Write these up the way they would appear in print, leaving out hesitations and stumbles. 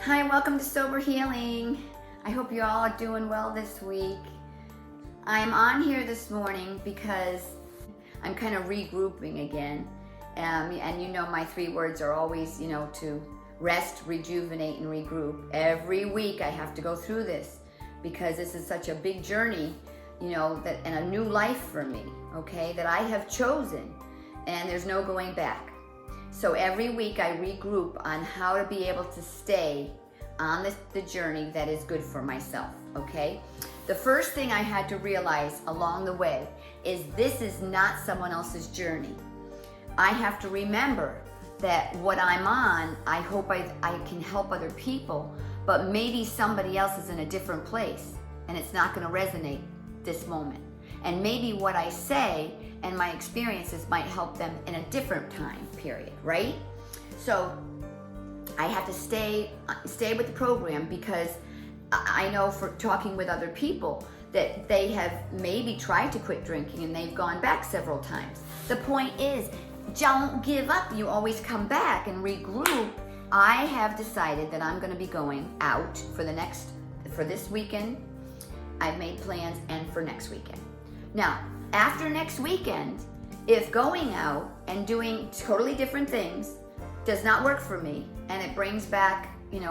Hi, welcome to Sober Healing. I hope you all are doing well this week. I'm on here this morning because I'm kind of regrouping again. And you know my 3 words are always, to rest, rejuvenate, and regroup. Every week I have to go through this because this is such a big journey, and a new life for me, okay, that I have chosen, and there's no going back. So every week I regroup on how to be able to stay on the journey that is good for myself, okay? The first thing I had to realize along the way is this is not someone else's journey. I have to remember that what I'm on, I hope I can help other people, but maybe somebody else is in a different place and it's not going to resonate this moment. And maybe what I say and my experiences might help them in a different time period, right? So I have to stay with the program because I know for talking with other people that they have maybe tried to quit drinking and they've gone back several times. The point is, don't give up. You always come back and regroup. I have decided that I'm going to be going out for this weekend. I've made plans, and for next weekend. Now, after next weekend, if going out and doing totally different things does not work for me, and it brings back, and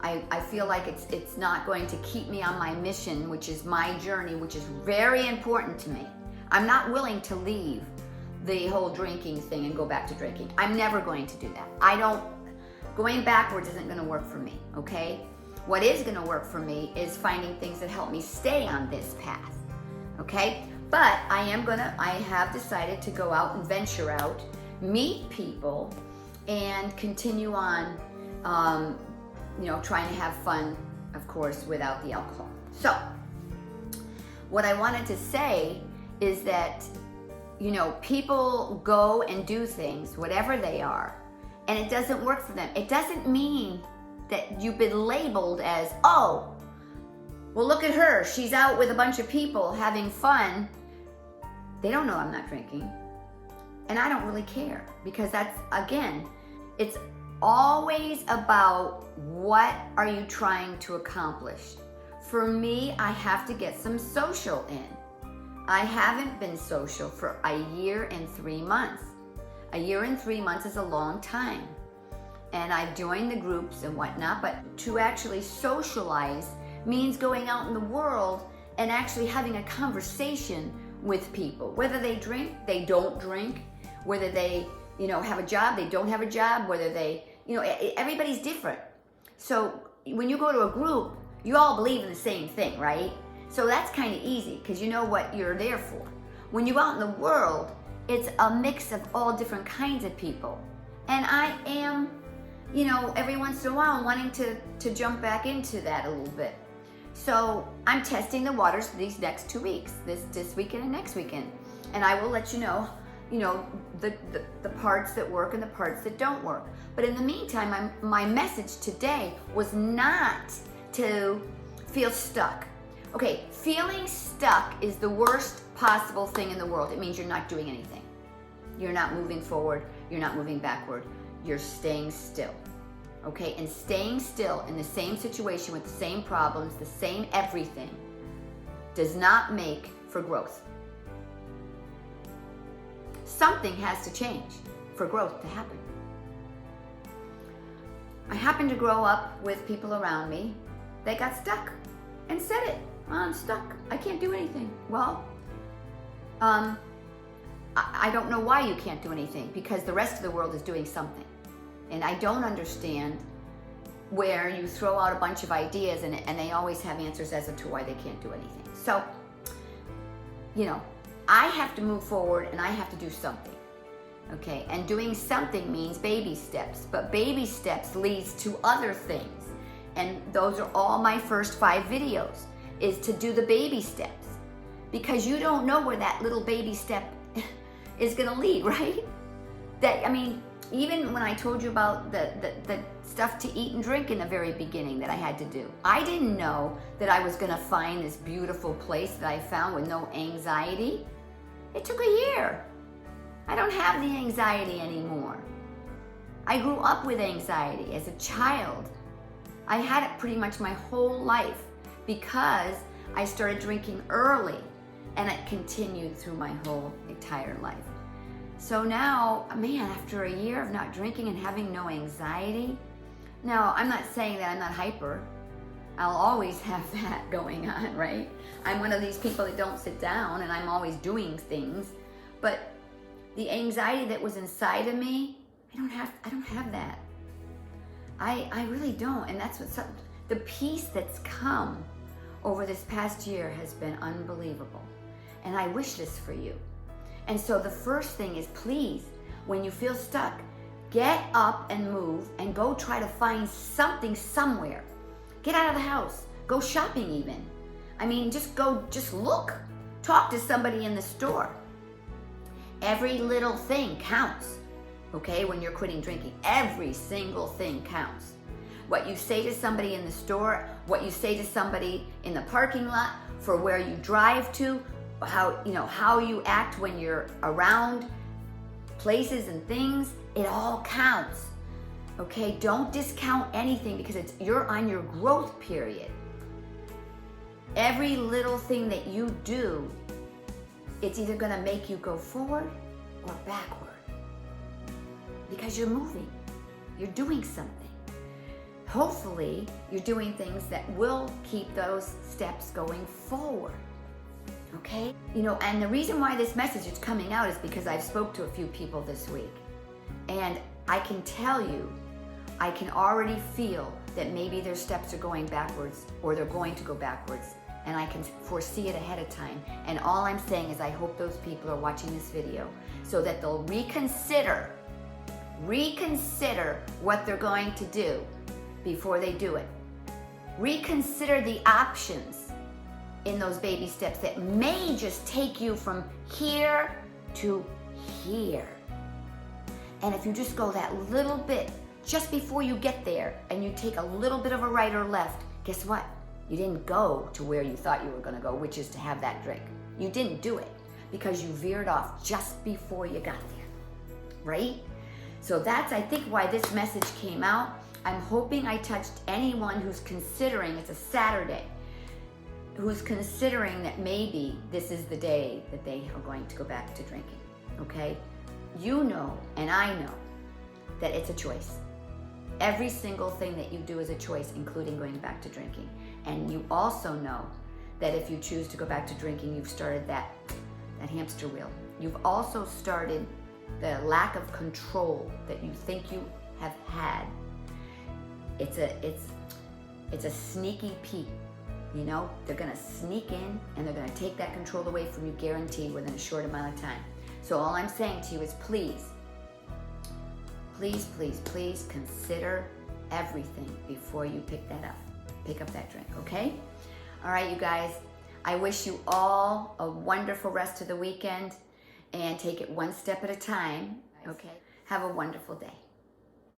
I feel like it's not going to keep me on my mission, which is my journey, which is very important to me. I'm not willing to leave the whole drinking thing and go back to drinking. I'm never going to do that. Going backwards isn't going to work for me, okay? What is going to work for me is finding things that help me stay on this path, okay? But I have decided to go out and venture out, meet people, and continue on, trying to have fun, of course, without the alcohol. So, what I wanted to say is that, people go and do things, whatever they are, and it doesn't work for them. It doesn't mean that you've been labeled as, oh, well, look at her. She's out with a bunch of people having fun. They don't know I'm not drinking. And I don't really care because it's always about what are you trying to accomplish. For me, I have to get some social in. I haven't been social for a year and 3 months. A year and 3 months is a long time. And I've joined the groups and whatnot, but to actually socialize means going out in the world and actually having a conversation with people. Whether they drink, they don't drink, whether they, have a job, they don't have a job, whether they, everybody's different. So when you go to a group, you all believe in the same thing, right? So that's kind of easy because you know what you're there for. When you're out in the world, it's a mix of all different kinds of people. And I am, every once in a while wanting to jump back into that a little bit. So I'm testing the waters these next 2 weeks, this weekend and next weekend. And I will let you know, the parts that work and the parts that don't work. But in the meantime, my message today was not to feel stuck. Okay, feeling stuck is the worst possible thing in the world. It means you're not doing anything. You're not moving forward. You're not moving backward. You're staying still. Okay, and staying still in the same situation with the same problems, the same everything, does not make for growth. Something has to change for growth to happen. I happened to grow up with people around me that got stuck and said it. I'm stuck. I can't do anything. Well, I don't know why you can't do anything because the rest of the world is doing something. And I don't understand where you throw out a bunch of ideas and they always have answers as to why they can't do anything. So, I have to move forward and I have to do something. Okay, and doing something means baby steps, but baby steps leads to other things. And those are all my first 5 videos, is to do the baby steps. Because you don't know where that little baby step is gonna lead, right? Even when I told you about the stuff to eat and drink in the very beginning that I had to do, I didn't know that I was gonna find this beautiful place that I found with no anxiety. It took a year. I don't have the anxiety anymore. I grew up with anxiety as a child. I had it pretty much my whole life because I started drinking early, and it continued through my whole entire life. So now, man, after a year of not drinking and having no anxiety, now I'm not saying that I'm not hyper. I'll always have that going on, right? I'm one of these people that don't sit down, and I'm always doing things. But the anxiety that was inside of me, I don't have that. I really don't. And that's the peace that's come over this past year has been unbelievable. And I wish this for you. And so the first thing is, please, when you feel stuck, get up and move and go try to find something somewhere. Get out of the house. Go shopping even. I mean, just look. Talk to somebody in the store. Every little thing counts, okay, when you're quitting drinking. Every single thing counts. What you say to somebody in the store, what you say to somebody in the parking lot, for where you drive to, how you act when you're around places and things, it all counts. Okay, don't discount anything because you're on your growth period. Every little thing that you do, it's either gonna make you go forward or backward. Because you're moving, you're doing something. Hopefully, you're doing things that will keep those steps going forward. Okay? And the reason why this message is coming out is because I've spoke to a few people this week. And I can tell you, I can already feel that maybe their steps are going backwards or they're going to go backwards, and I can foresee it ahead of time. And all I'm saying is I hope those people are watching this video so that they'll reconsider what they're going to do before they do it. Reconsider the options in those baby steps that may just take you from here to here. And if you just go that little bit just before you get there and you take a little bit of a right or left, guess what? You didn't go to where you thought you were going to go, which is to have that drink. You didn't do it because you veered off just before you got there, right? So that's, I think, why this message came out. I'm hoping I touched anyone who's considering, it's a Saturday, who's considering that maybe this is the day that they are going to go back to drinking, okay? You know, and I know, that it's a choice. Every single thing that you do is a choice, including going back to drinking. And you also know that if you choose to go back to drinking, you've started that hamster wheel. You've also started the lack of control that you think you have had. It's a sneaky peek. They're gonna sneak in and they're gonna take that control away from you, guaranteed, within a short amount of time. So all I'm saying to you is please consider everything before you pick up that drink, okay? All right, you guys, I wish you all a wonderful rest of the weekend, and take it one step at a time, okay? Have a wonderful day.